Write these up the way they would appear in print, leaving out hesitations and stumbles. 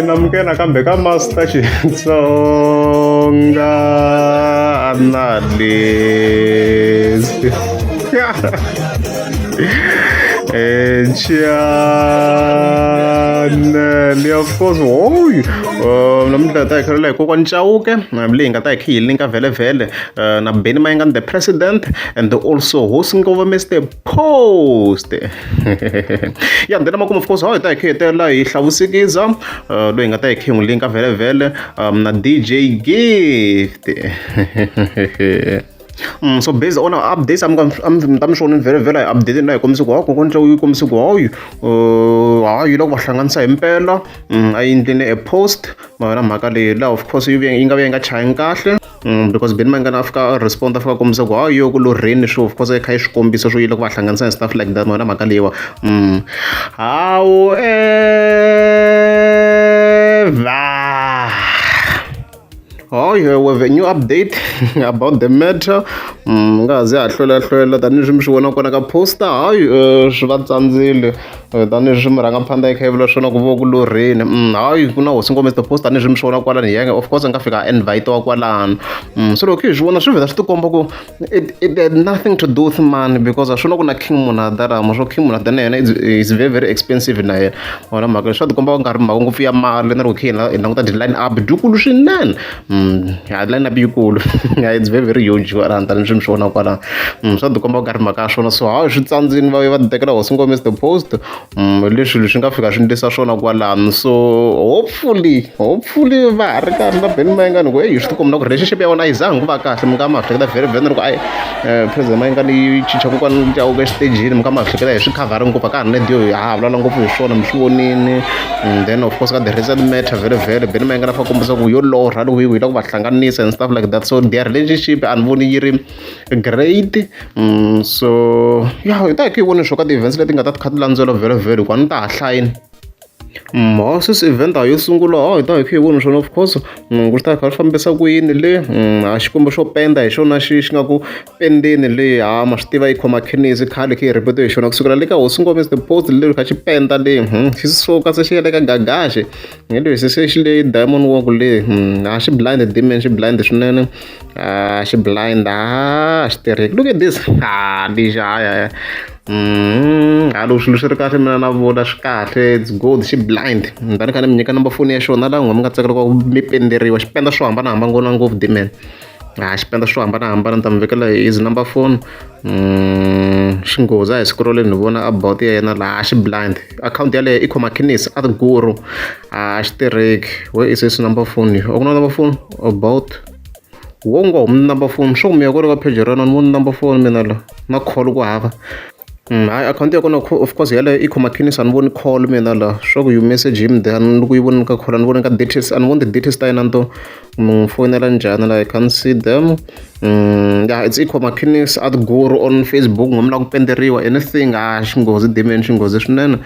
Namkena kambe ka Master Xitsonga analyst. Channel of course namhla ta ikholela kokwana Chauke leyi nga ta hi yi linka vhele vhele na Benny Mayengani the president and also hosting over Mr Post ya ndena makumu of course hi ta hi hetelela hi hlavusikiza loyi nga ta hi n'wi linka vhele vhele na DJ Gift. So based on our updates, I'm showing very very updated na komisa kwa kontra uyu komisa kwa uyu you know bahlanganisa impela ayindlini a post mara mhaka leyi la of course yi nga va nga chayi kahle because Benny Mayengani afika respond afika komisa kwa yo ku Lorraine show of course kha yi swikombiso swo yi loko bahlanganisa and stuff like that mara mhaka leyiwa we have a new update about the matter. Ngaze ahlola tani mi swivona kona ka poster swi va tsandzile tani mi rhanga phanda eka yevula swona ku vo ku Lorraine ku na hosi ngomisa poster tani mi swivona kwalani yenge of course nga fika invite wa kwalani so loko hi swivona swi vhela swi tikomba ku it had nothing to do with money because swona ku na King Monadara mo King Monadara yena is very very expensive na yena wona mhaka swi tikomba ku nga ri mhaka ngopfu ya mali na loko hi languta line up dukulu swinene line up yikulu it's very very huge waranta ni swi swona kwala swa tikomba ku nga ri mhaka ya swona so swi tsandzini va tekela hosi ngomisa the post leswi nga fika swi ndlisa swona kwalano so hopefully va ha ri kahle na Benny Mayengani ku hi swi tikomba ku relationship ya vona a yi zangi ku va kahle mi nga ma hleketa very very loko president Mayengani yi chicha kokwana Chauke exitejini mi nga ma hleketa hi swi khavhari ngopfu ka ha ri radio ha vulavula ngopfu hi swona mi swi vonini then of course ka the recent matter very very Benny Mayengani a fa kombisa ku yo lorha loko yi loko va hlanganisa and stuff like that so their relationship and voni yi ri great so ya hi ta hi voni swo ka ti-events leti nga ta kha ti landzela very very ku a ni ta ha hlayini since event yo sungula hi ta hi voni swona of course ku ta kha swi fambisa ku yini le a xikombo xo penda hi xona xi nga ku pendeni le ma swi tiva yi khoma khenisi khale khe hi ripete hi xona kusukela le ka hosi ngomisa the post le kha xi penda le xi suka se xi ya le ka gagaxe hi leswi se xi le Diamond Walk le xi blind demon xi blind swinene xi blind xi tirheki look at this lexi haya loko swilo swi ri kahle mina na vona swi kahle it's good xi blind ni ta ni kha ni mi nyika number phone ya xona laha n'wina mi nga tsakela ku mi penderiwa xi penda swo hambanahambana ngona ngopfu demon xi penda swo hambanahambana ni ta mi vekela his number phone xi nghozi a hi siku role ni vona about ya yena laha xi blind akhawunti yaleyo i khoma khenisi a guru xi tirheki where is his number phone a ku na number phone about wo ngo humi number phone swo mi ya kwale ka page rona ni voni number phone mina la na call ku hava akhawunti ya kona of course yaleyo i khoma khenisi a ni voni call mina la swa ku you message him then loko yi voni ka call a ni voni ka details a ni voni ti-details ta yena nto mi fonela njhani la I can't see them it's ikhoma khenisi a guru on Facebook n'wina mi lava ku penderiwa anything xinghozi demon xinghozi swinene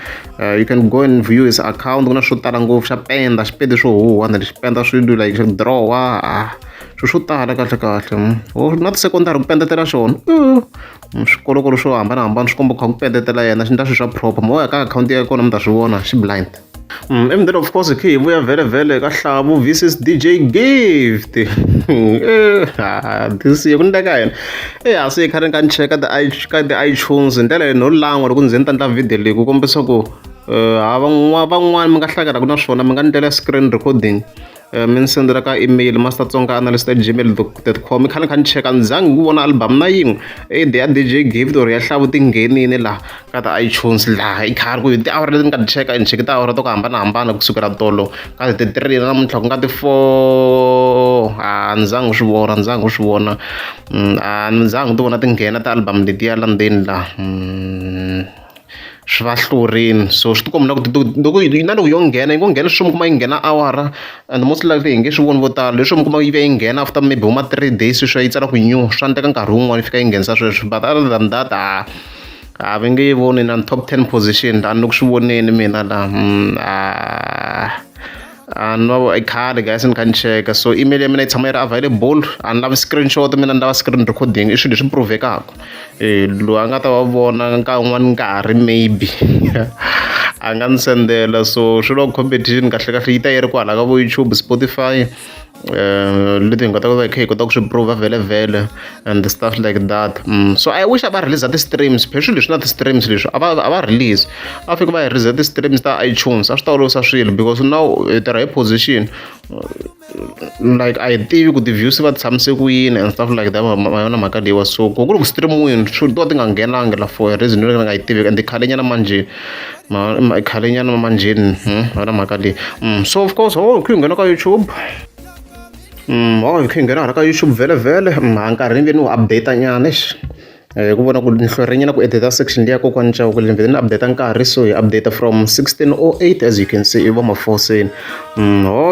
you can go and view his account ku na swo tala ngopfu xa penda xi pende swo huhwana xi penda swilo like xi drawa swo tala kahle na ti-secondary ku pendetela xona swikolokolo swo hambanahambana swi komba ku kha ku pendetela yena xi ndla swilo swa proper mo ya ka akhawunti ya kona mi ta swi vona xi blind and then of course khe hi vuya vhele vhele ka Hlavu versus DJ Gift this year ku ni ka yena se hi khari ka ni cheka ka ti-iTunes hi ndlela no langwa loko ndzeni ta ndla video leyi ku kombisa ku van'wani mi nga hlangana ku na swona mi nga ni ndlela screen recording mi ni sendela ka email mastertsonga@gmail.com khani kha ni cheka ndzangi ku vona album na yin'we ya DJ Gift or ya Hlavu ti nghenini laha ka ti-iTunes laha i khari ku hi tiawara leti ni nga ti cheka ni cheke tiawara to ku hambanahambana kusukela tolo ka ti-3 namuntlha ku nga ti-4 ndzangi swi vona ni ndzangi ti vona ti nghena ti-album letiya la ndzeni laha swi va hlurini so swi tikomba na loko yo nghena yi ngo nghena swi mi kuma yi nghena awara and most likely hi nge swi voni vo tala leswi mi kuma yi va yi nghena after maybe huma 3 days swi yi tsala ku new swa ndeka nkarhi wun'wani yi fika yi nghenisa sweswo but other than that va nge yi voni na top 10 position a ni ku swi voneni mina laha no I khale guys ni kha ni cheka, so email ya mina yi tshama yi ri available, a ni lavi screenshot mina ni lava screen recording, i swilo leswi provekaka. Loyi a nga ta va vona ka wun'wani nkarhi maybe a nga ni sendela, so swi lo competition kahle kahle yi ta yi ri kwala ka vo YouTube, Spotify, leti hi nga ta va hi kha hi kota ku swi prova vhele and stuff like that. So I wish a va release ti-streams, pheswi leswi na ti-streams leswi a va release, a fika va hi release ti-streams ta iTunes, a swi ta olovisa swilo because now hi tirha hi position like a hi tivi ku ti-views va tshamise ku yini and stuff like that, ma yona mhaka leyiwa. So ku ri ku streamiwini swi to ti nga nghenangi la for a reason leyi nga yi tiveki, and khalenyana manjeni khalenyana manjeni yona mhaka leyi. So of course hi kha hi nghena ka YouTube, hi kha hi nghena hala ka YouTube vhele a nkarhi ni ve ni wu update nyana ku vona ku ni hlwerenyana ku edita section liya kokwani Chauke ni vhele ni update nkarhi, so hi update from 16:08 as you can see i va ma-4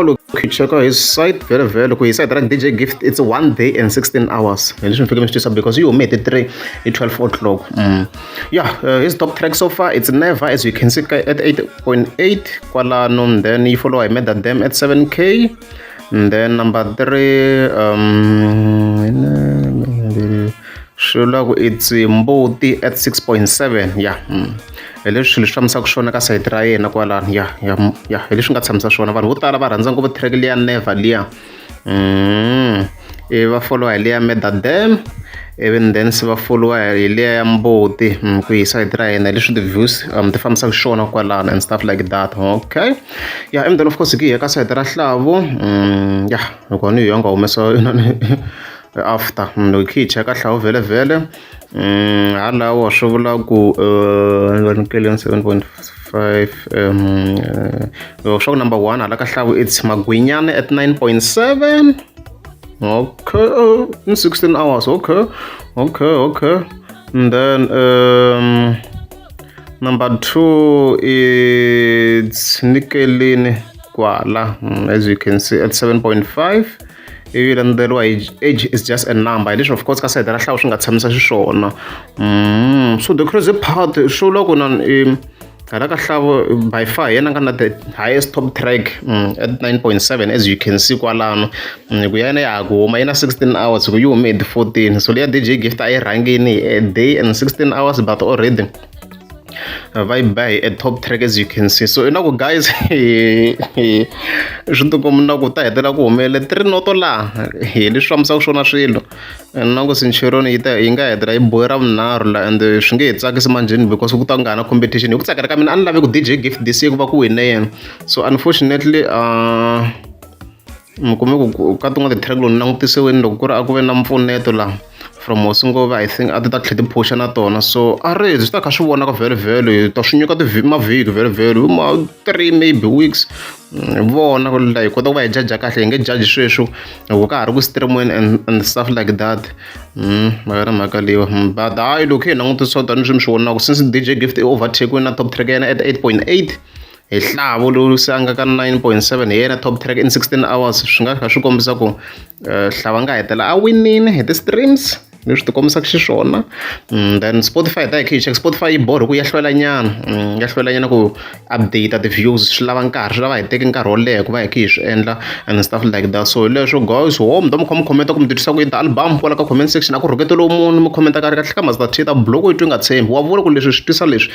loko hi cheka his site vhele ku hi site ra DJ Gift it's 1 day and 16 hours, hi leswi ni fike mi swi twisa because yi hume hi 12 o'clock. His top track so far it's Never, as you can see at 8.8 kwalano, then yi follow hi Made Them at 7K, and then number 3 Shulaku it's Mboti at 6.7. Hi leswi swilo swi fambisaka swona ka site ra yena kwalano. Hi leswi nga tshamisa swona, vanhu vo tala va rhandza ngopfu track liya Never liya, va follow hi liya Made Them, even then se va follow hi liya ya Mboti ku hi site ra yena, leswi ti-views ti fambisaka swona kwalano and stuff like that. Okay, and then of course hi ka site ra Hlavo, loko ni hi nga humesa after loko hi cheka Hlavo vhele halawa swi vula ku 7.5 swa ku number 1 hala ka Hlavo it's Magwinyane at 9.7. Okay, in 16 hours. Okay. And then number 2 it's Nikelini Kwala, as you can see at 7.5. Even the age is just a number. This of course ka side ra Hlavo swi nga tshamisa xiswona. So the crazy part swo loko hala ka Hlavo by far yena nga na the highest top track at 9.7 as you can see kwalano, ku yena ya ku huma yena 16 hours ku yi hume at 14. So liya DJ Gift a yi rhangini a day and 16 hours but already by a top track as you can see. So ku guys swi tikomba na ku ta hetela ku humele 3 noto laha hi leswi fambisaka swona swilo, na ku Centurion yi nga hetela yi bohi ra vunharhu la, and swi nge hi tsakisi manjeni because ku ta nga na competition. Hi ku tsakela ka mina a ni lavi ku DJ Gift this year ku va ku wine yena, so unfortunately mi kume ku ka tin'wana ti-track lowu ni langutisiweni loko ku ri a ku ve na mpfuneto laha from Hosingova, I think a ti ta tlhe ti phusha na tona. So a ri swi ta kha swi vonaka vhele ta swi nyika mavhiki vhele ma 3 maybe weeks, vona ku hi kota ku va hi jaja kahle, hi nge jaji sweswo loko ka ha ri ku streamiweni and stuff like that. Yona mhaka leyiwa, but hayi loko hi langutisa tani swi mi swi vonaka since DJ Gift i overtake na top track ya yena at 8.8, hi Hlavo lowu se a nga ka 9.7 hi yena top track in 16 hours, swi nga kha swi kombisa ku Hlavo nga hetela a winini hi ti-streams leswi ti kombisaka xiswona. Then Spotify ta hi kha hi check Spotify yi borha ku ya hlwelanyana ku update ti-views, swi lava nkarhi, swi lava hi teke nkarhi wo leha ku va hi kha hi swi endla and stuff like that. So hi leswo guys mi ta mi kha mi khomenta ku mi titwisa ku yini ti-album kwala ka comment section, a ku rhuketeliwe munhu mi khomenta kahle kahle ka Mazda Tita block yi twi nga tshembi, wa vula ku leswi swi twisa leswi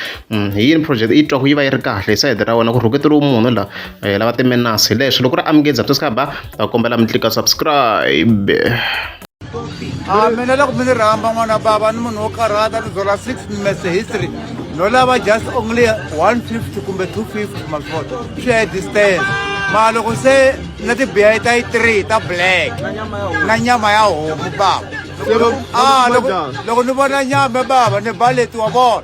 hi yini project yi twa ku yi va yi ri kahle hi side ra wena, ku rhuketeliwe munhu la lava timenasi hi leswi. Loko ri amukeza byi ba ta kombela mi klika subscribe. Mina loko mi ni rhamba n'wana bava ni munhu wo karhata ni byela 6 nimese history no lava just only 150 kumbe 250 masvoto swi ya distance, ma loko se na tibiya ta yi 3 ta black na nyama ya homu bava, loko ni vona nyama bava ni baleti wa vona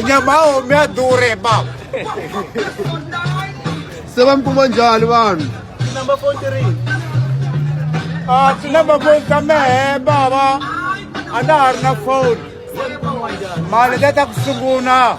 nyama ya homu ya dure bava. Se va mi kuma njhani vanhu? Number 43. Number 4 ka mehe bava a na ha ri na phone mali ta ku sungula.